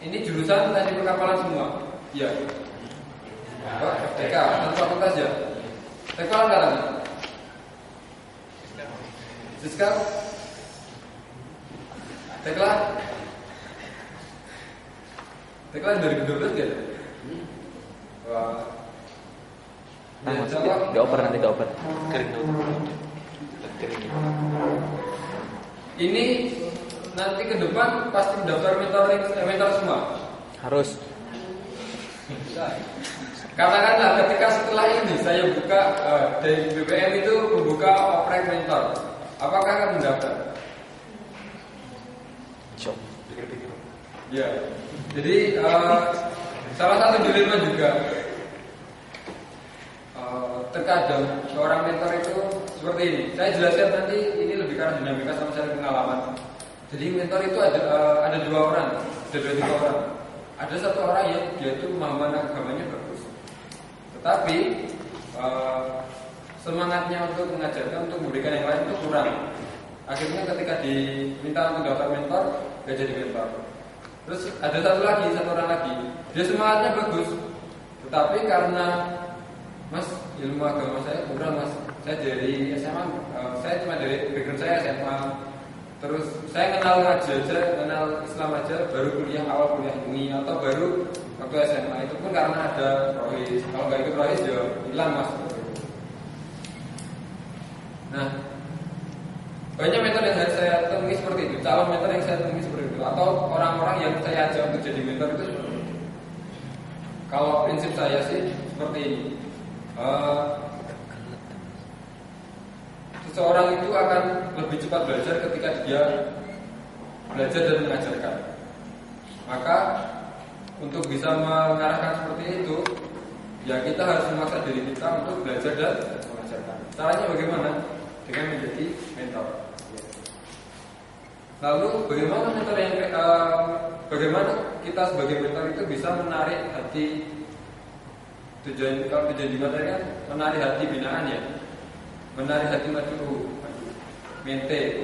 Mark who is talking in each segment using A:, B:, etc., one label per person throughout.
A: Ini jurusan teknik perkapalan semua. Iya. FTK, dan fakultas ya. Teknik angkatan. Siska. Tekla 2012 ya? Wah.
B: Dioper nanti dioper.
A: Ini nanti ke depan pasti daftar mentor semua.
B: Harus.
A: Katakanlah ketika setelah ini saya buka dari BBM itu membuka oprek mentor, apakah akan mendaftar?
B: Cok.
A: Ya. Jadi salah satu dilema juga. Terkadang seorang mentor itu seperti ini. Saya jelaskan nanti ini lebih karena dinamika sama saya pengalaman. Jadi mentor itu ada dua orang, ada tiga orang. Ada satu orang yang dia itu pemahaman agamanya bagus, tetapi semangatnya untuk mengajarkan, untuk memberikan yang lain itu kurang. Akhirnya ketika diminta untuk daftar mentor, gak jadi mentor. Terus ada satu orang lagi, dia semangatnya bagus, tetapi karena Mas ilmu agama saya kurang Mas, saya dari SMA, saya cuma dari background saya SMA. Terus saya kenal ngaji aja, kenal Islam aja, baru awal kuliah ini atau baru waktu SMA itu pun karena ada rohis. Kalau nggak ikut rohis ya hilang Mas. Nah, banyak mentor yang saya temui seperti itu, calon mentor yang saya temui seperti itu, atau orang-orang yang saya ajak untuk jadi mentor itu seperti itu. Kalau prinsip saya sih seperti ini. Seseorang itu akan lebih cepat belajar ketika dia belajar dan mengajarkan. Maka untuk bisa mengarahkan seperti itu, ya kita harus memaksa diri kita untuk belajar dan mengajarkan. Caranya bagaimana? Dengan menjadi mentor. Lalu bagaimana kita sebagai mentor itu bisa menarik hati tujuan materi kan menarik hati binaan ya. Menarik hati maju mente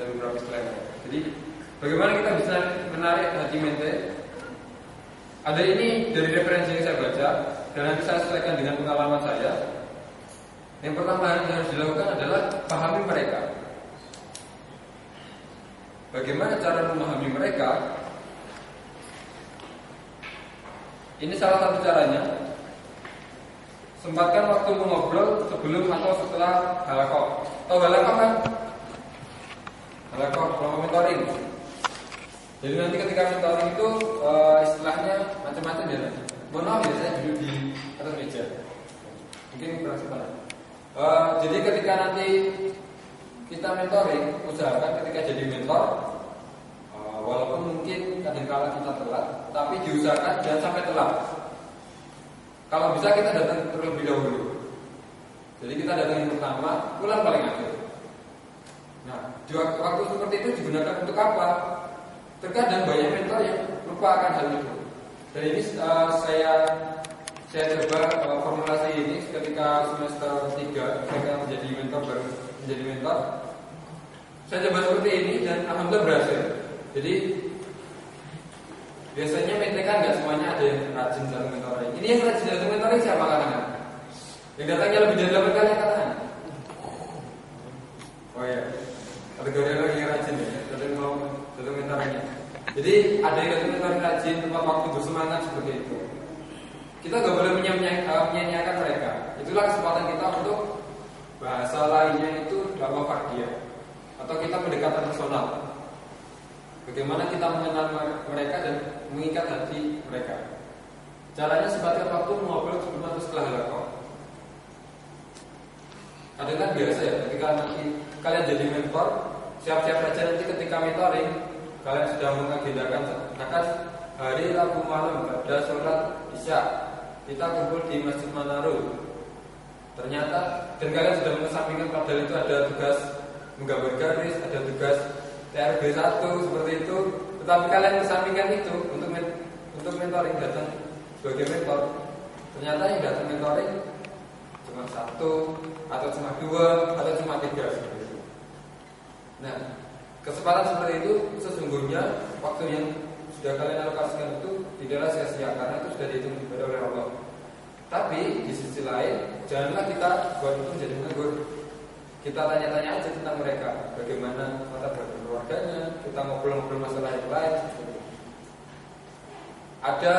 A: dan beberapa istilah. Jadi bagaimana kita bisa menarik hati mente? Ada ini dari referensi yang saya baca dan nanti saya sesuaikan dengan pengalaman saya. Yang pertama yang harus dilakukan adalah pahami mereka. Bagaimana cara memahami mereka? Ini salah satu caranya. Sempatkan waktu mengobrol sebelum atau setelah halaqah. Tahu halaqah kan? Halaqah kelompok mentoring. Jadi nanti ketika mentoring itu istilahnya macam-macam ya. Mohon maaf ya saya duduk di atas meja. Mungkin kurang sebentar. Jadi ketika nanti kita mentoring, usahakan ketika jadi mentor, walaupun mungkin kadang-kala kita telat, tapi diusahakan jangan sampai telat. Kalau bisa kita datang terlebih dahulu. Jadi kita datang yang pertama, pulang paling akhir. Nah, waktu seperti itu digunakan untuk apa? Terkadang banyak mentor yang lupa akan hal itu. Dan ini saya coba formulasi ini ketika semester 3 saya menjadi mentor baru menjadi mentor. Saya coba seperti ini dan alhamdulillah berhasil. Jadi biasanya mente kan nggak semuanya ada yang rajin dalam mentoring. Ini yang rajin dalam mentoring siapa kalangan? Yang datangnya lebih dari 8 kali kalangan. Oh ya, kategori orang yang rajin ya, dalam mentoringnya. Jadi ada yang datang mentoring rajin, tempat waktu bersemangat seperti itu. Kita nggak boleh menyanyiakan mereka. Itulah kesempatan kita untuk bahasa lainnya itu dakwah fardiyah atau kita pendekatan personal. Bagaimana kita mengenal mereka dan mengikat hati mereka. Caranya sempatkan waktu mengobrol sebelum atau setelah halaqah. Kadang kan biasa ya, ketika nanti kalian jadi mentor, siap-siap saja nanti ketika mentoring kalian sudah mengagendakan akan hari Rabu malam pada sholat Isya kita kumpul di Masjid Manarul. Ternyata dan kalian sudah mengesampingkan padahal itu ada tugas menggambar garis, ada tugas TRB 1 seperti itu, tetapi kalian mengesampingkan itu untuk mentoring datang sebagai mentor. Ternyata yang datang mentoring cuma 1 atau cuma 2 atau cuma 3 seperti itu. Nah, kesempatan seperti itu sesungguhnya waktu yang sudah kalian alokasikan itu tidaklah sia-sia karena itu sudah dihitung oleh Allah. Tapi di sisi lain janganlah kita buat itu menjadi menegur. Kita tanya-tanya aja tentang mereka, bagaimana latar belakang keluarganya, kita ngobrol-ngobrol masalah yang lain. Ada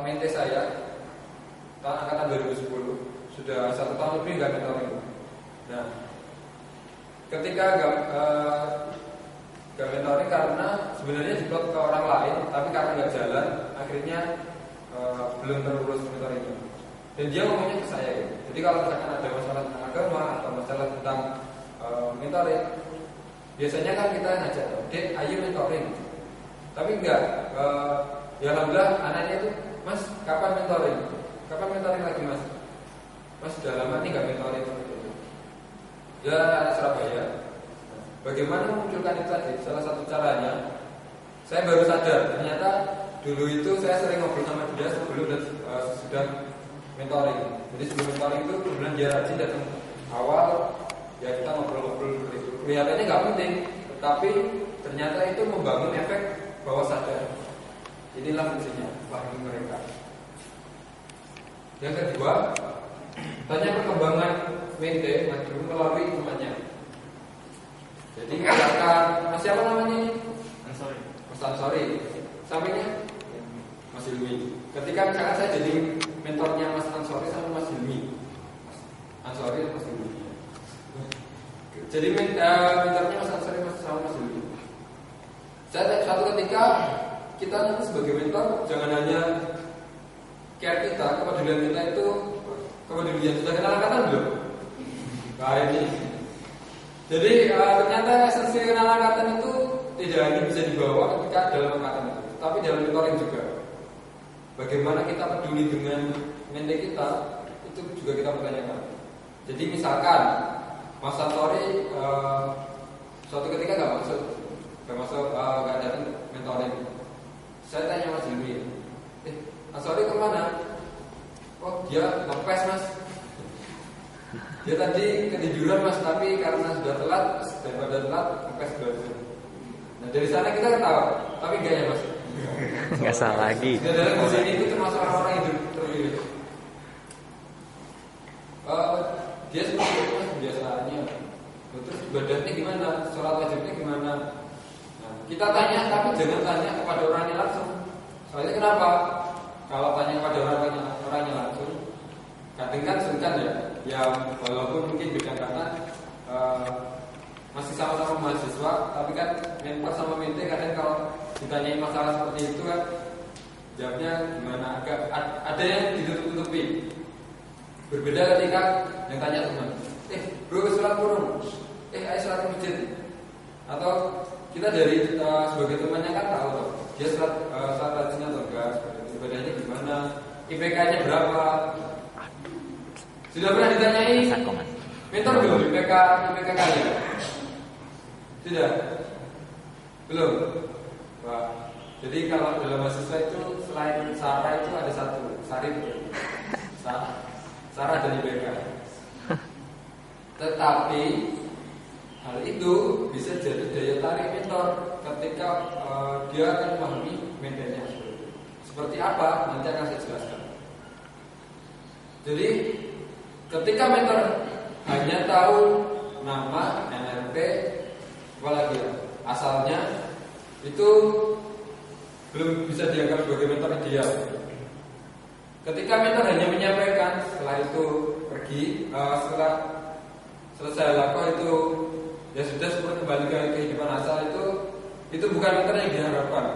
A: mente saya tahun angkatan 2010 sudah 1 tahun lebih nggak mentoring. Nah, ketika nggak mentoring karena sebenarnya diplot ke orang lain, tapi karena nggak jalan, akhirnya belum terurus mentoringnya. Dan dia ngomongnya ke saya gitu. Jadi kalau misalkan ada masalah tentang agama atau masalah tentang mentoring, biasanya kan kita ngajak, "Dek, ayo mentoring." Tapi enggak, ya alhamdulillah anaknya itu, "Mas, kapan mentoring? Kapan mentoring lagi, Mas? Mas sudah lama nih nggak mentoring." Ya, anak Surabaya. Bagaimana memunculkan itu tadi? Salah satu caranya, saya baru sadar ternyata dulu itu saya sering ngobrol sama dia sebelum dan sudah mentoring. Jadi sebelum mentoring itu kebetulan dia rajin datang awal, ya kita ngobrol-ngobrol seperti itu. Kelihatannya nggak penting, tetapi ternyata itu membangun efek bawah sadar. Inilah fungsinya, pahami mereka. Yang kedua, tanya perkembangan mente melalui temannya. Jadi misalkan siapa namanya ini? Mas Ansori. Sampingnya Mas Hilmi. Ketika misalkan saya jadi mentornya Mas Ansori sama Mas Hilmi. Mas Ansori Mas Hilmi. Jadi mentornya Mas Ansori sama Mas Hilmi. Saya suatu ketika kita nanti sebagai mentor jangan hanya care kita, kepedulian kita itu kepedulian sudah kenal angkatan belum? Nah ini. Jadi ternyata esensi kenalan angkatan itu tidak hanya bisa dibawa ketika dalam angkatan itu, tapi dalam mentoring juga. Bagaimana kita peduli dengan mente kita, itu juga kita pertanyakan. Jadi misalkan Mas Ansori suatu ketika nggak datang mentoring. Saya tanya Mas Hilmi, Mas Ansori kemana? Oh dia ngepes Mas. Dia tadi ketiduran Mas, tapi karena sudah telat, daripada telat ngepes dulu. Nah dari sana kita ketawa, tapi enggak ya Mas?
B: Nggak salah lagi.
A: Dan dalam musik itu termasuk orang-orang yang terpilih. Dia seperti itu Mas kebiasaannya. Terus ibadahnya gimana? Sholat wajibnya gimana? Nah, kita tanya, tapi jangan tanya kepada orangnya langsung. Soalnya kenapa? Kalau tanya kepada orangnya langsung, kadang kan sungkan ya. Ya walaupun mungkin beda karena masih sama-sama mahasiswa, tapi kan mentor sama mente kadang kalau ditanyain masalah seperti itu kan jawabnya gimana, agak ada yang ditutup-tutupi. Berbeda ketika yang tanya teman, bro sholat burung, ayo sholat ke masjid. Atau kita dari sebagai temannya kan tahu loh, dia sholat rajinnya atau enggak, ibadahnya gimana, IPK-nya berapa. Sudah pernah ditanyai mentor belum IPK kalian? Tidak? Belum? Wah. Jadi kalau dalam mahasiswa itu selain Sarah itu ada satu Sarif. Sarah dan IPK. Tetapi hal itu bisa jadi daya tarik mentor ketika dia akan memahami mentenya seperti apa, nanti akan saya jelaskan. Jadi ketika mentor hanya tahu nama, NRP, apalagi ya, asalnya itu belum bisa dianggap sebagai mentor ideal. Ketika mentor hanya menyampaikan, setelah itu pergi, setelah selesai lakukan itu ya sudah seperti kembali ke kehidupan asal, itu bukan mentor yang diharapkan.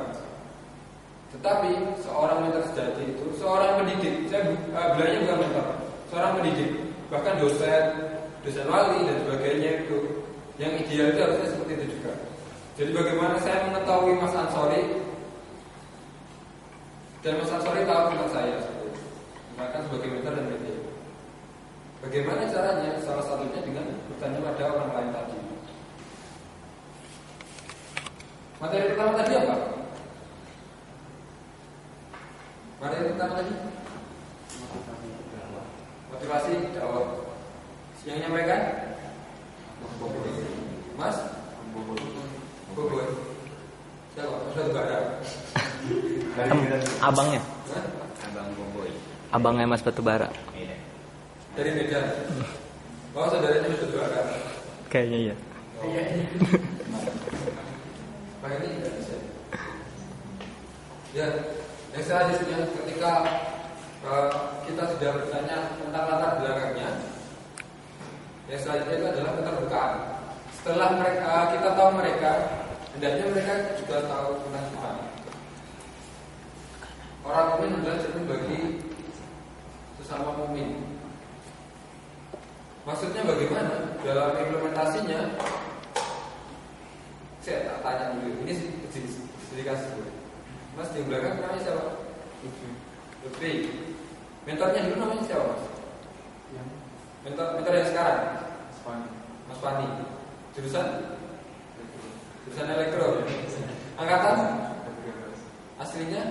A: Tetapi seorang mentor sejati itu seorang pendidik. Saya bilangnya bukan mentor, seorang pendidik, bahkan dosen wali dan sebagainya itu. Yang ideal itu harusnya seperti itu juga. Jadi bagaimana saya mengetahui Mas Ansori dan Mas Ansori tahu tentang saya, bahkan sebagai mentor dan media. Bagaimana caranya? Salah satunya dengan bertanya pada orang lain tadi. Materi pertama tadi apa? Materi pertama tadi motivasi dakwah. Yang nyampaikan Mas Bobot. Siapa? Mas Batubara.
B: Abangnya.
A: Hah?
C: Abang Boboy.
B: Abangnya Mas Batubara.
C: Iya.
A: Dari Medan. Oh, saudaranya Mas Batubara.
B: Kayaknya iya.
A: Iya. Pak ini nggak bisa. Ya, yang selanjutnya ketika kita sudah bertanya tentang latar belakangnya, yang selanjutnya itu adalah keterbukaan. Setelah kita tahu mereka, hendaknya mereka juga tahu tentang kita. Orang mukmin adalah cermin bagi sesama mukmin. Maksudnya bagaimana? Dalam implementasinya, saya tak tanya dulu. Ini sedikit dulu. Mas di belakang namanya siapa? Lutfi. Mentornya dulu namanya siapa, Mas? Mentor yang sekarang? Mas Fani. Jurusan elektro. Angkatan? Aslinya?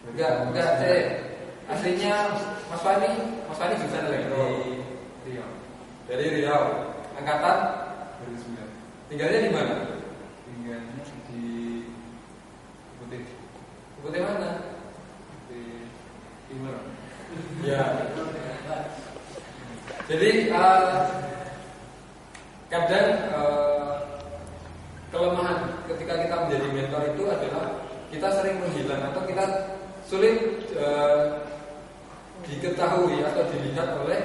A: Enggak. Aslinya Mas Fani jurusan elektro. Dari Riau. Angkatan? 2009. Tinggalnya di mana?
D: Tinggalnya di Putih.
A: Putih mana?
D: Di Timur.
A: Ya. Jadi kadang kelemahan ketika kita menjadi mentor itu adalah kita sering menghilang atau kita sulit diketahui atau dilihat oleh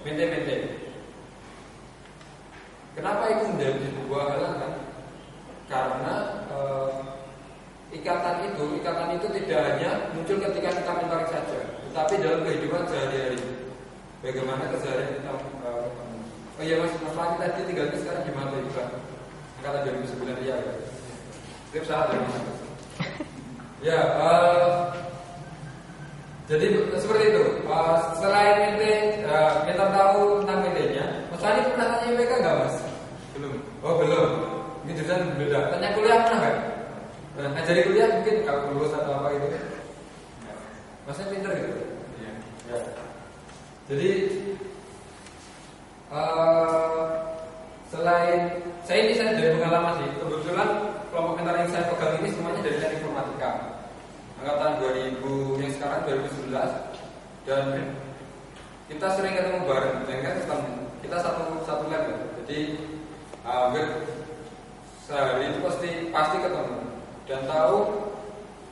A: mente-mente. Kenapa itu menjadi sebuah halangan? Karena ikatan itu tidak hanya muncul ketika kita mentoring saja, tetapi dalam kehidupan sehari-hari. Bagaimana keseharian kita oh iya Mas Fani tadi tinggalnya sekarang di mana juga? Angkatan 2009 ya. Setiap saat ya. Ya, jadi seperti itu. Selain mentor tahu tentang mentenya, Mas Fani pernah tanya IPK nggak Mas?
D: Belum.
A: Oh belum. Ini jurusan beda. Tanya kuliah pernah nggak? Nah, ngajari kuliah mungkin kalau lulus atau apa gitu. Masnya pinter gitu.
D: Iya.
A: Ya. Jadi selain saya dari pengalaman sih, kebetulan kelompok mentor yang saya pegang ini semuanya dari teknik informatika. Angkatan 2000 yang sekarang 2011 dan kita sering ketemu bareng dan kita satu lab ya. Jadi hampir sehari itu pasti ketemu dan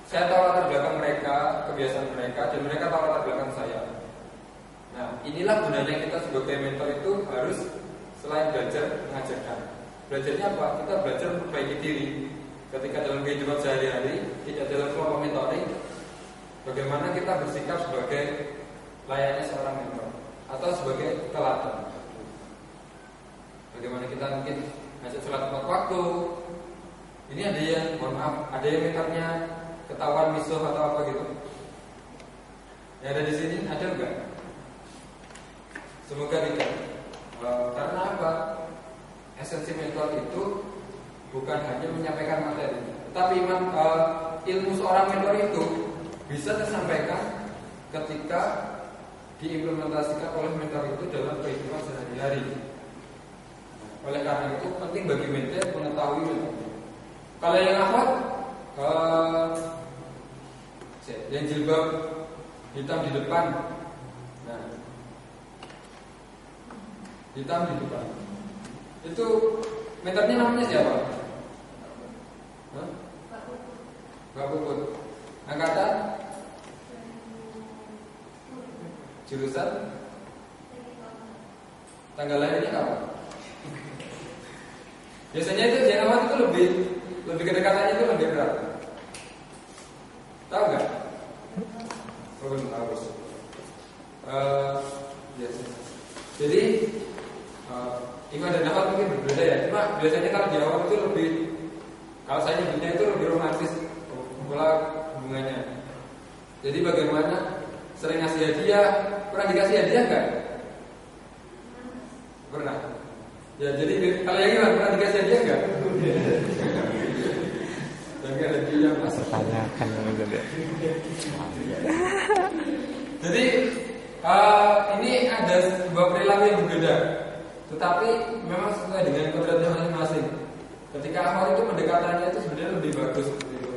A: saya tahu latar belakang mereka, kebiasaan mereka dan mereka tahu latar belakang saya. Nah, inilah gunanya kita sebagai mentor itu harus selain belajar mengajarkan. Belajarnya apa? Kita belajar memperbaiki diri. Ketika dalam kehidupan sehari-hari, tidak dalam kelompok mentoring, bagaimana kita bersikap sebagai layaknya seorang mentor atau sebagai teladan. Bagaimana kita mungkin ngajak sholat tepat waktu. Ini ada yang, mohon maaf, ada yang mentornya ketahuan misuh atau apa gitu. Yang ada di sini ada enggak? Semoga tidak. Karena apa? Esensi mentor itu bukan hanya menyampaikan materi, tetapi ilmu seorang mentor itu bisa tersampaikan ketika diimplementasikan oleh mentor itu dalam kehidupan sehari-hari. Oleh karena itu penting bagi mentor mengetahui mentor. Kalau yang akhwat, yang jilbab hitam di depan, nah, hitam di depan. Itu mentornya namanya siapa? Mbak Puput. Angkatan? Jurusan? Tanggal lahirnya kapan? Biasanya itu yang amat itu lebih kedekatannya itu lebih erat. Tahu nggak? Belum tahu. Yes. Jadi Iman dan Nafas mungkin berbeda ya. Cuma biasanya kalau di awal itu lebih, kalau saya nyebutnya itu lebih romantis pola hubungannya. Jadi bagaimana sering ngasih hadiah, pernah dikasih hadiah nggak? Pernah. Ya jadi kalau yang gimana, pernah dikasih hadiah nggak? Jangan hadiah mas.
B: Tanyakan yang itu deh.
A: Jadi ini ada sebuah perilaku yang berbeda, tetapi memang sesuai dengan kodratnya masing-masing. Ketika awal itu pendekatannya itu sebenarnya lebih bagus seperti itu.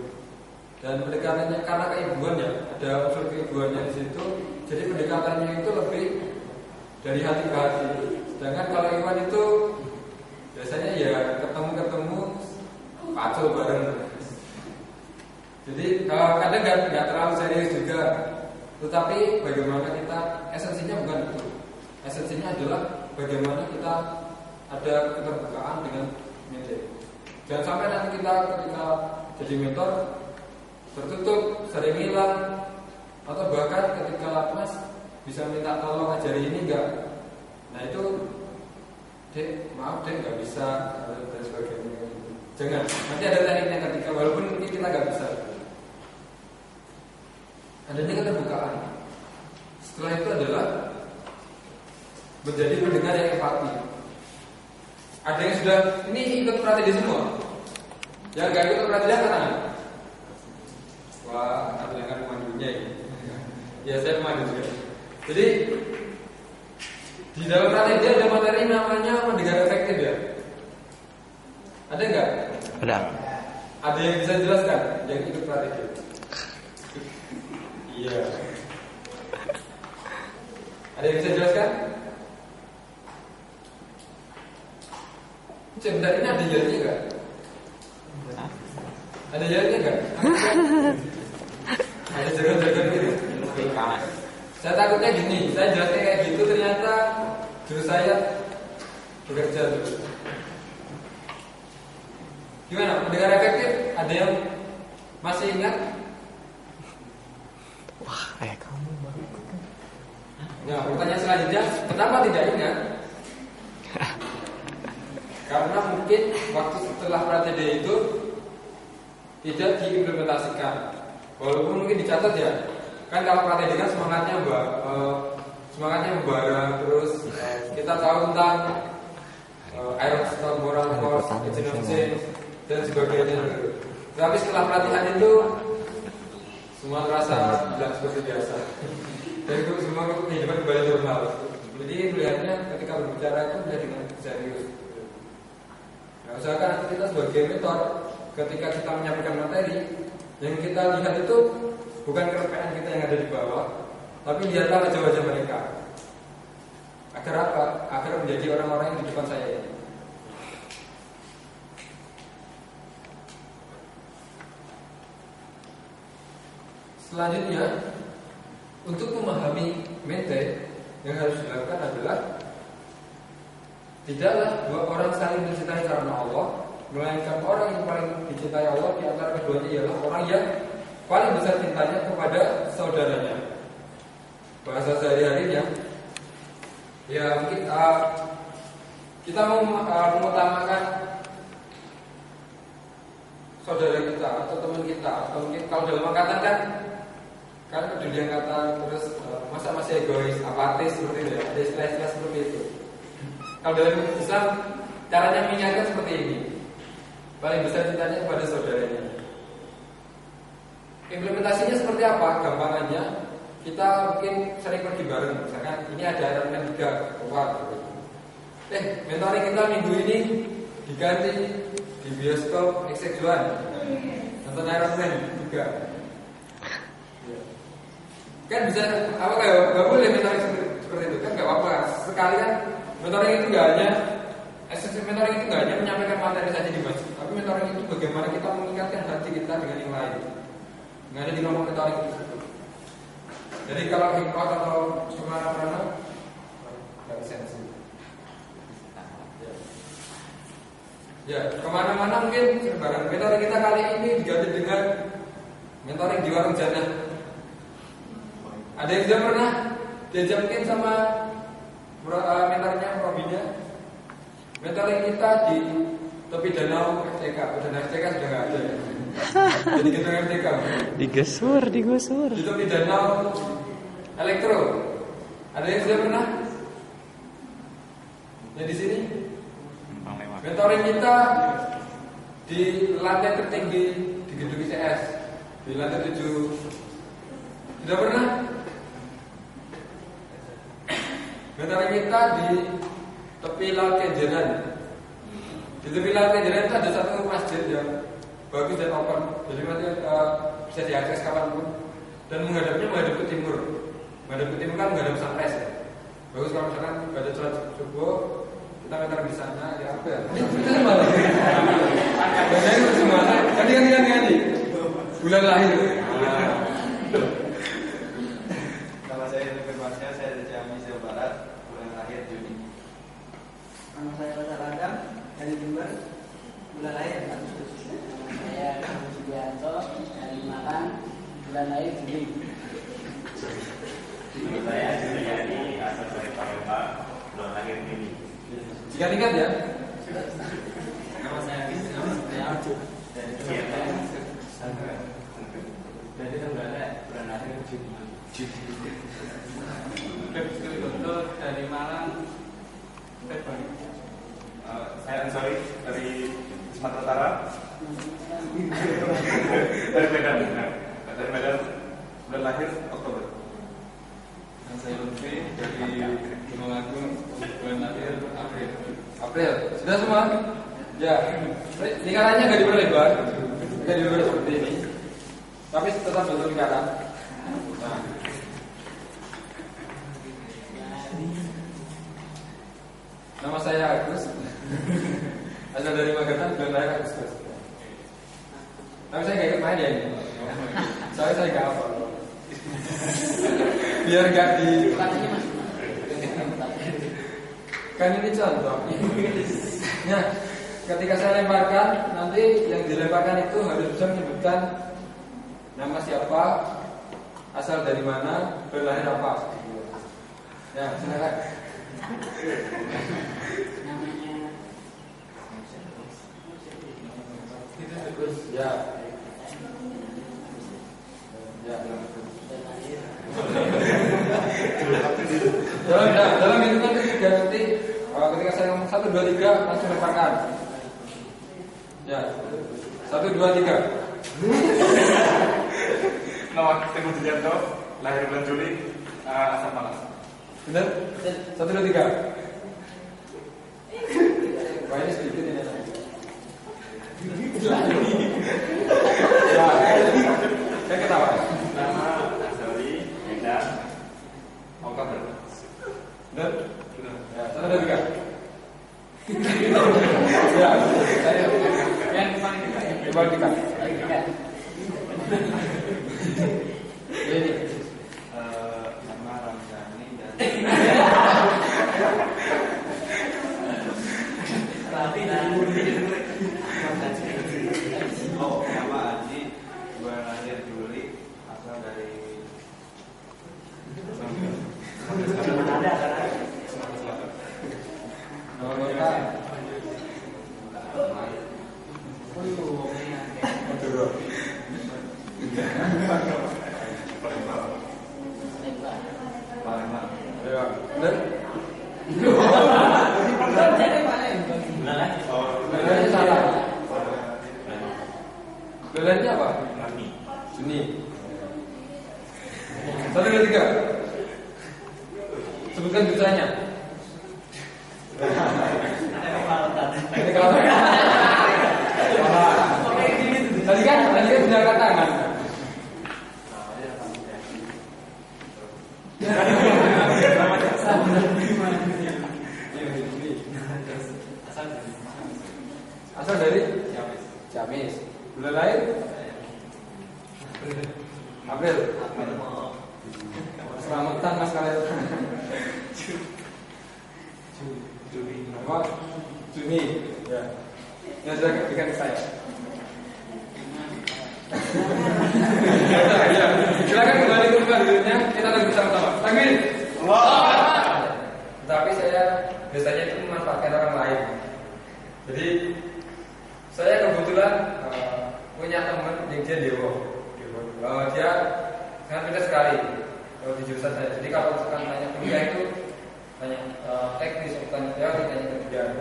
A: Dan pendekatannya karena keibuan ya, ada unsur keibuannya di situ. Jadi pendekatannya itu lebih dari hati ke hati. Sedangkan kalau Iwan itu biasanya ya ketemu pacul bareng. Jadi kadang nggak terlalu serius juga. Tetapi bagaimana kita, esensinya bukan itu. Esensinya adalah bagaimana kita ada keterbukaan dengan mentor. Jangan sampai nanti kita ketika jadi mentor tertutup, sering hilang, atau bahkan ketika Mas bisa minta tolong ajari ini enggak. Nah itu, Dek, maaf Dek nggak bisa dan sebagainya. Jangan, nanti ada tekniknya ketika walaupun mungkin kita nggak bisa. Adanya keterbukaan. Setelah itu adalah menjadi pendengar yang empati. Ada yang sudah ini ikut pelatihan semua. Yang nggak ikut pelatihan kan? Wah, ada yang kan pemandunya ini. Ya saya pemandu juga. Jadi di dalam pelatihan dia ada materi namanya pendengar efektif ya. Ada nggak?
B: Ada.
A: Ada yang bisa jelaskan yang ikut pelatihan? Iya. Ada yang bisa jelaskan? Sebentar ini ada jalannya nggak? Ada jalannya nggak? Ada jalan-jalan gitu. Saya takutnya gini, saya jelasnya kayak gitu ternyata jurus saya bekerja terus. Gimana? Pendengar efektif? Ada yang masih ingat?
B: Wah, kayak kamu baru.
A: Nah, pertanyaan selanjutnya, kenapa tidak ingat? Karena mungkin waktu setelah pelatihan itu tidak diimplementasikan. Walaupun mungkin dicatat ya. Kan kalau pelatihan kan semangatnya membara, terus kita tahu tentang aerosol, moral force, agent of change dan sebagainya. Tapi setelah pelatihan itu semua terasa tidak seperti biasa. Dan itu semua kehidupan kembali normal. Jadi melihatnya ketika berbicara itu menjadi dengan serius. Nah, usahakan nanti kita sebagai mentor, ketika kita menyampaikan materi, yang kita lihat itu bukan kerepean kita yang ada di bawah, tapi lihatlah wajah-wajah mereka. Agar apa? Agar menjadi orang-orang yang di depan saya ini. Selanjutnya, untuk memahami mente yang harus dilakukan adalah tidaklah dua orang saling mencintai karena Allah, melainkan orang yang paling dicintai Allah di antara keduanya ialah orang yang paling besar cintanya kepada saudaranya. Bahasa sehari-harinya, ya mungkin kita mau mengutamakan saudara kita atau teman kita, atau mungkin kalau dalam angkatan kan kedudukan kata terus masa masih egois, apatis seperti itu ya, ada istilah-istilah seperti itu. Kalau dalam Islam caranya mengingatkan seperti ini, paling besar cintanya kepada saudaranya. Implementasinya seperti apa? Gampangannya kita mungkin sering pergi bareng, misalkan ini ada Iron Man 3 keluar. Mentoring kita minggu ini diganti di bioskop XX1 nonton Iron Man 3. Kan bisa apa kayak nggak boleh mentoring seperti itu kan nggak apa-apa. Sekali kan mentoring itu nggak hanya esensi mentoring itu nggak hanya menyampaikan materi saja di masjid, tapi mentoring itu bagaimana kita mengingatkan hati kita dengan yang lain. Nggak ada di ngomong mentoring itu. Jadi kalau hikmah atau semana-mana nggak esensi. Ya kemana-mana mungkin barang mentoring kita kali ini diganti dengan mentoring di warung jannah. Ada yang sudah pernah diajak mungkin sama mentornya, Robinya? Mentoring kita di tepi danau FCK. Danau FCK sudah nggak ada ya. Jadi kita FCK.
B: Digusur.
A: Di tepi danau elektro. Ada yang sudah pernah? Ya di sini. Mentoring kita di lantai tertinggi di gedung ICS di lantai 7. Sudah pernah? Mentoring kita di tepi laut Kenjeran Di tepi lantai jalan itu ada satu masjid yang bagus dan open, jadi nanti bisa diakses kapanpun. Dan menghadap ke timur. Menghadap ke timur kan menghadap sunrise ya. Bagus kalau misalkan nggak ada sholat subuh, kita ngantar di sana ya apa ya? Itu malah. Biasanya itu semua. Ganti. Bulan lahir.
C: Nama saya Nufir Marsya, saya dari Ciamis, Jawa Barat. Bulan lahir Juni.
E: Nama saya Rasa Radam dari Jember, bulan lahir Agustus. Saya Kamu Subianto dari Malang, bulan lahir Juli.
F: Saya Juliani, asal dari Palembang, bulan lahir Juni.
A: Jika tingkat ya.
E: Nama saya Rizky, nama saya Arjun dari Surabaya. Dari Tenggara, bulan lahir Juni. Guntur dari Malang, Februari.
F: Saya Ansori dari Sumatera Utara. Dari Medan. Dari Medan, bulan lahir Oktober.
D: Dan saya Lutfi dari Gunung Agung, bulan lahir April.
A: April. Sudah semua? Ya. Lingkarannya nggak diperlebar. Nggak diperlebar seperti ini. Tapi tetap bentuk lingkaran. Nah. Nama saya Agus. Asal dari Magetan, bulan lahir Agustus. Tapi saya nggak ikut main ya ini. Saya nggak hafal. Biar nggak di. Kan ini contoh. Nah, ketika saya lemparkan, nanti yang dilemparkan itu harus bisa menyebutkan nama siapa, asal dari mana, berlahir apa. Ya, silakan.
E: Namanya
A: Ya. Ya. Dalam hitungan ketiga nanti ketika saya ngomong 1, 2, 3 langsung lemparkan. Ya. 1, 2, 3.
F: Nama Teguh Sudianto, lahir bulan Juli, asal Malang.
A: Benar? 1, 2, 3. Wah, ini sedikit ini. Ya. Saya ketawa.
F: Nama Ansori, Medan, Oktober.
A: Benar? Ya, 1, 2, 3. Ya, saya
E: yang paling dekat.
A: coba kita.
E: Paling dekat.
A: Ini.
C: Nama Ramzani dan
E: Tapi
C: nama Aji, bulan lahir Juli, asal dari
E: ada kan?
A: Anggota. Madura.
C: Palembang.
A: Ya, benar? Belarnya salah. Belarnya apa? Juni. 1, 2, 3. Sebutkan jutranya. Ini kalau tadi kan sudah katakan. Asal dari Ciamis. Bulan lahir April. Selamatan mas kalian. Apa? Juni. Ya. Yang sudah berikan ke saya. Ya. Silakan kembali ke tempat duduknya. Kita lagi bersama-sama. Takbir. Tapi saya biasanya itu memanfaatkan orang lain. Jadi saya kebetulan punya teman yang dia dewo. Dia sangat pintar sekali di jurusan saya. Jadi kalau misalkan tanya kuliah itu tanya teknis, tanya teori, tanya kerjaan.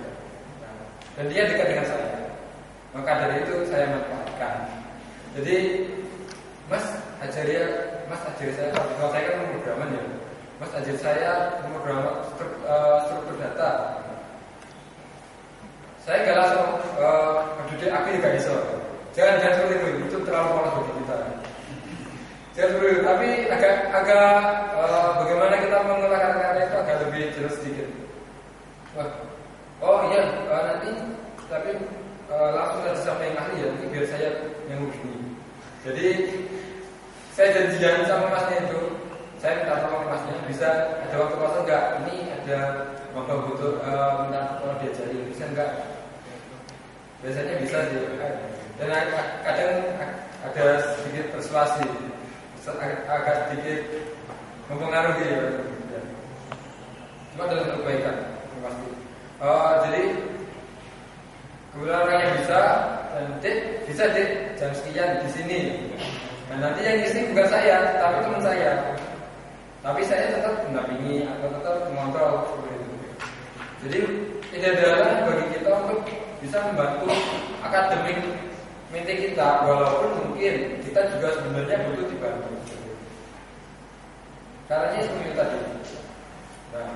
A: Dan dia dekat dengan saya. Maka dari itu saya manfaatkan. Jadi Mas ajari saya, kalau saya kan pemrograman ya. Mas ajari saya pemrograman struktur data. Saya nggak langsung agak bagaimana kita mengolah kata-kata itu agak lebih jelas sedikit. Oh iya, nanti tapi langsung saja sampai yang ahli ya, nanti biar saya yang hubungi. Jadi saya janjian sama masnya itu, saya minta tolong masnya, bisa ada waktu kosong nggak? Ini ada waktu butuh minta tolong diajari, bisa nggak? Biasanya bisa sih. Dan kadang ada sedikit persuasi, agak sedikit mempengaruhi ya. Cuma dalam kebaikan pasti. Jadi kebetulan orangnya bisa, dan bisa jam sekian di sini. Dan nanti yang isi bukan saya, tapi teman saya. Tapi saya tetap mendampingi atau tetap mengontrol seperti itu. Jadi ide adalah bagi kita untuk bisa membantu akademik mente kita, walaupun mungkin kita juga sebenarnya butuh dibantu. Caranya seperti itu tadi. Nah,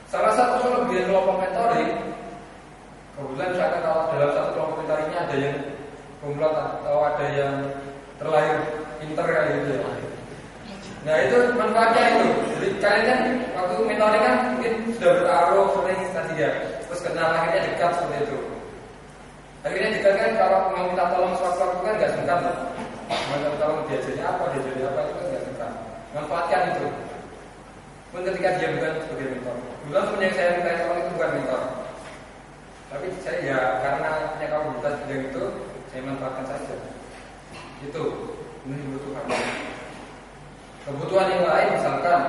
A: salah satu kelebihan kelompok mentoring, kebetulan misalkan kalau dalam satu kelompok mentoringnya ada yang kumlot atau ada yang terlahir pinter kali gitu ya. Nah itu manfaatnya itu. Jadi kalian kan waktu mentoring kan mungkin sudah bertaruh sering tadi ya, terus kenal akhirnya dekat seperti itu. Akhirnya dekat kan kalau mau minta tolong sewaktu-waktu kan nggak sungkan. Mau tolong diajari apa itu kan nggak sungkan. Manfaatkan itu. Pun ketika dia bukan sebagai mentor. Kebetulan punya yang saya minta tolong itu bukan mentor. Tapi saya ya karena punya kapabilitas bidang itu saya manfaatkan saja. Itu ini kebutuhan yang lain misalkan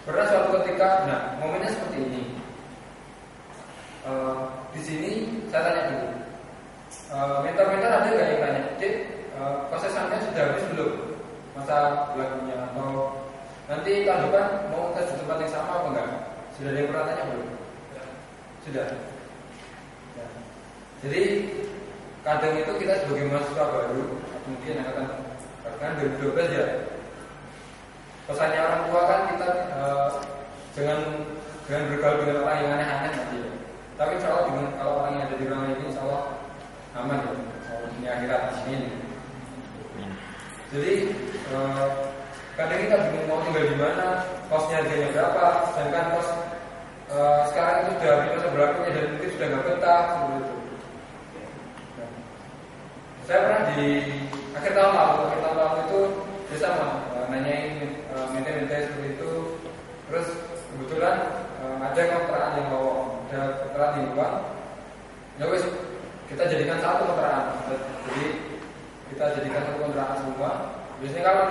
A: pernah suatu ketika, nah momennya seperti ini. Di sini saya tanya dulu, mentor-mentor ada nggak yang tanya, Cik, proses sampai sudah habis belum masa lagunya atau nanti tahun depan mau tes di tempat yang sama apa enggak? Sudah ada yang pernah tanya belum? Sudah. Ya. Jadi kadang itu kita sebagai mahasiswa baru, mungkin angkatan bahkan 2012 ya. Pesannya orang tua kan kita jangan bergaul dengan orang yang aneh-aneh nanti. Ya. Tapi insya Allah dengan kalau orang yang ada di ruangan ini insya Allah aman ya. Ini akhirat ini. Jadi kadang kita bingung mau tinggal di mana, kosnya harganya berapa, sedangkan kos sekarang itu sudah masa berlakunya dan mungkin sudah nggak betah seperti itu. Saya pernah di akhir tahun lalu itu saya sama nanyain mente seperti itu. Terus kebetulan ada kontrakan yang ada kontrakan di luar. Ya wes kita jadikan satu kontrakan. Jadi kita jadikan satu kontrakan semua. Biasanya kalau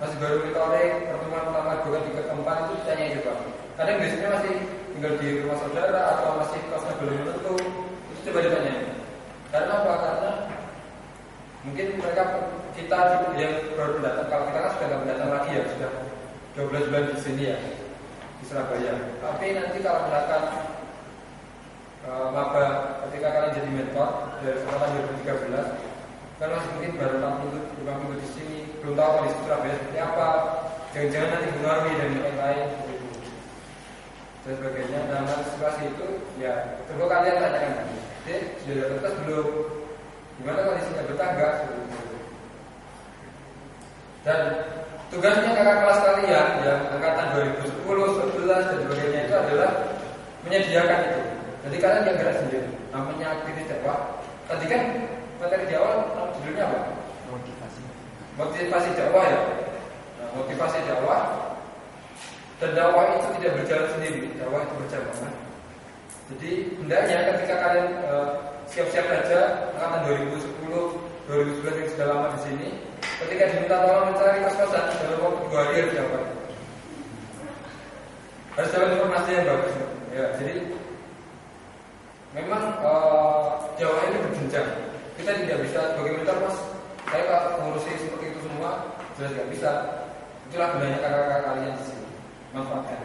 A: masih baru mentoring pertemuan pertama dua tiga keempat itu ditanya juga. Kadang biasanya masih tinggal di rumah saudara atau masih kosnya belum menentu. Itu coba ditanya. Karena apa? Karena mungkin kita yang baru datang, kalau kita kan sudah nggak datang lagi ya, sudah 12 bulan di sini ya, di Surabaya. Tapi nanti kalau misalkan maba ketika kalian jadi mentor dari sekolah 2013, kan masih mungkin baru 4 minggu di sini, belum tahu kondisi Surabaya seperti apa, jangan-jangan nanti mengaruhi dan lain-lain dan sebagainya. Nah, antisipasi itu ya coba kalian tanyakan nanti. Sudah dapat belum? Gimana kondisinya, betah nggak? Dan tugasnya kakak kelas kalian yang angkatan 2010, 11 dan sebagainya itu adalah menyediakan itu. Jadi kalian yang gerak sendiri. Namanya aktivis dakwah. Tadi kan materi di awal judulnya apa? Motivasi dakwah ya. Nah, motivasi dakwah. Dan dakwah itu tidak berjalan sendiri. Dakwah itu berjamaah. Jadi hendaknya ketika kalian siap-siap saja angkatan 2010, 2011 yang sudah lama di sini, ketika diminta tolong mencari kos-kosan dalam waktu 2 hari harus dapat. Harus dapat informasi yang bagus. Ya, jadi memang Jawa ini berjenjang. Kita tidak bisa sebagai mentor, Mas. Saya kalau mengurusi seperti itu semua jelas tidak bisa. Itulah gunanya kakak-kakak kalian di sini. Manfaatkan.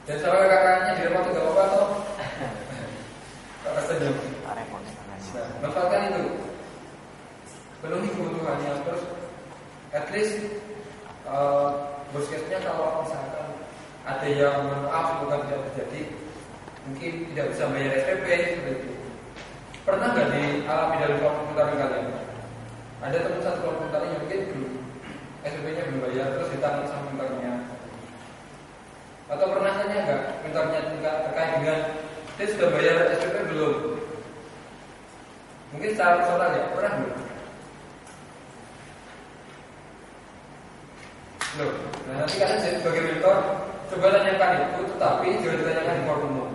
A: Dan sama kakak-kakaknya di rumah itu gak apa-apa toh. Kakak senyum. Manfaatkan itu. Penuhi kebutuhannya. Terus at least worst case-nya kalau misalkan ada yang maaf bukan tidak terjadi, mungkin tidak bisa bayar SPP seperti itu. Pernah nggak dialami dalam kelompok mentoring kalian? ada teman satu kelompok tani yang mungkin belum SPP-nya belum bayar terus ditanggung sama mentornya. Atau pernah tanya nggak mentornya terkait dengan dia sudah bayar SPP belum? Mungkin secara personal ya, pernah belum? Loh, nah nanti kalian jadi sebagai mentor coba tanyakan itu, tetapi jangan ditanyakan di forum umum.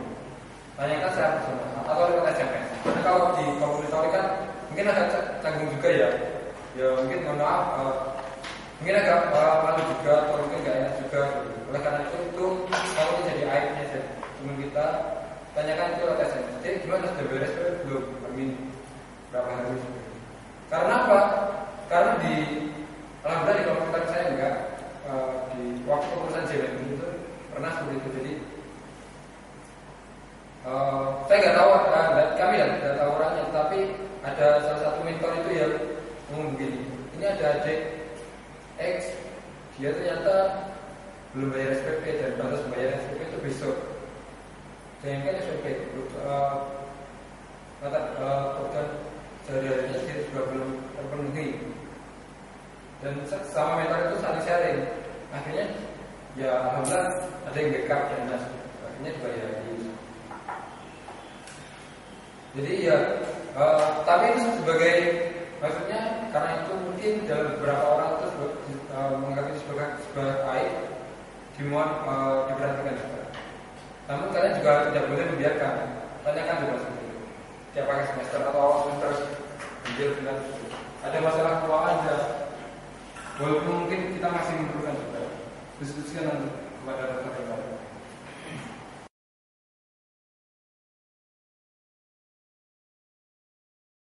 A: Tanyakan secara personal atau lewat SMS. Karena kalau di komunitas kan mungkin agak canggung juga ya. Ya mungkin mohon maaf, mungkin agak malu juga atau mungkin nggak enak juga. Oleh karena itu kalau itu jadi aibnya teman kita, tanyakan itu lewat SMS. Jadi gimana sudah beres belum? Amin. Berapa hari? Karena apa? Karena alhamdulillah di komunitas saya enggak. Di waktu pengurusan JWN itu pernah seperti itu. Jadi saya nggak tahu, kami nggak tahu orangnya, tapi ada salah satu mentor itu yang ngomong begini, ini ada adik X, dia ternyata belum bayar SPP dan batas bayar SPP itu besok. Sayangkan SPP program sehari-harinya dia juga belum terpenuhi. Dan sama mentor itu saling sharing. Akhirnya ya alhamdulillah ada yang backup dan akhirnya dibayari. Jadi ya tapi itu sebagai, maksudnya karena itu mungkin dalam beberapa orang itu menganggap itu sebagai aib, dimohon diperhatikan juga. Namun kalian juga tidak boleh membiarkan. Tanyakan juga seperti itu. Tiap akhir semester atau awal semester bilang ada masalah keuangan ya. Walaupun mungkin kita masih memerlukan juga diskusikan kepada dokter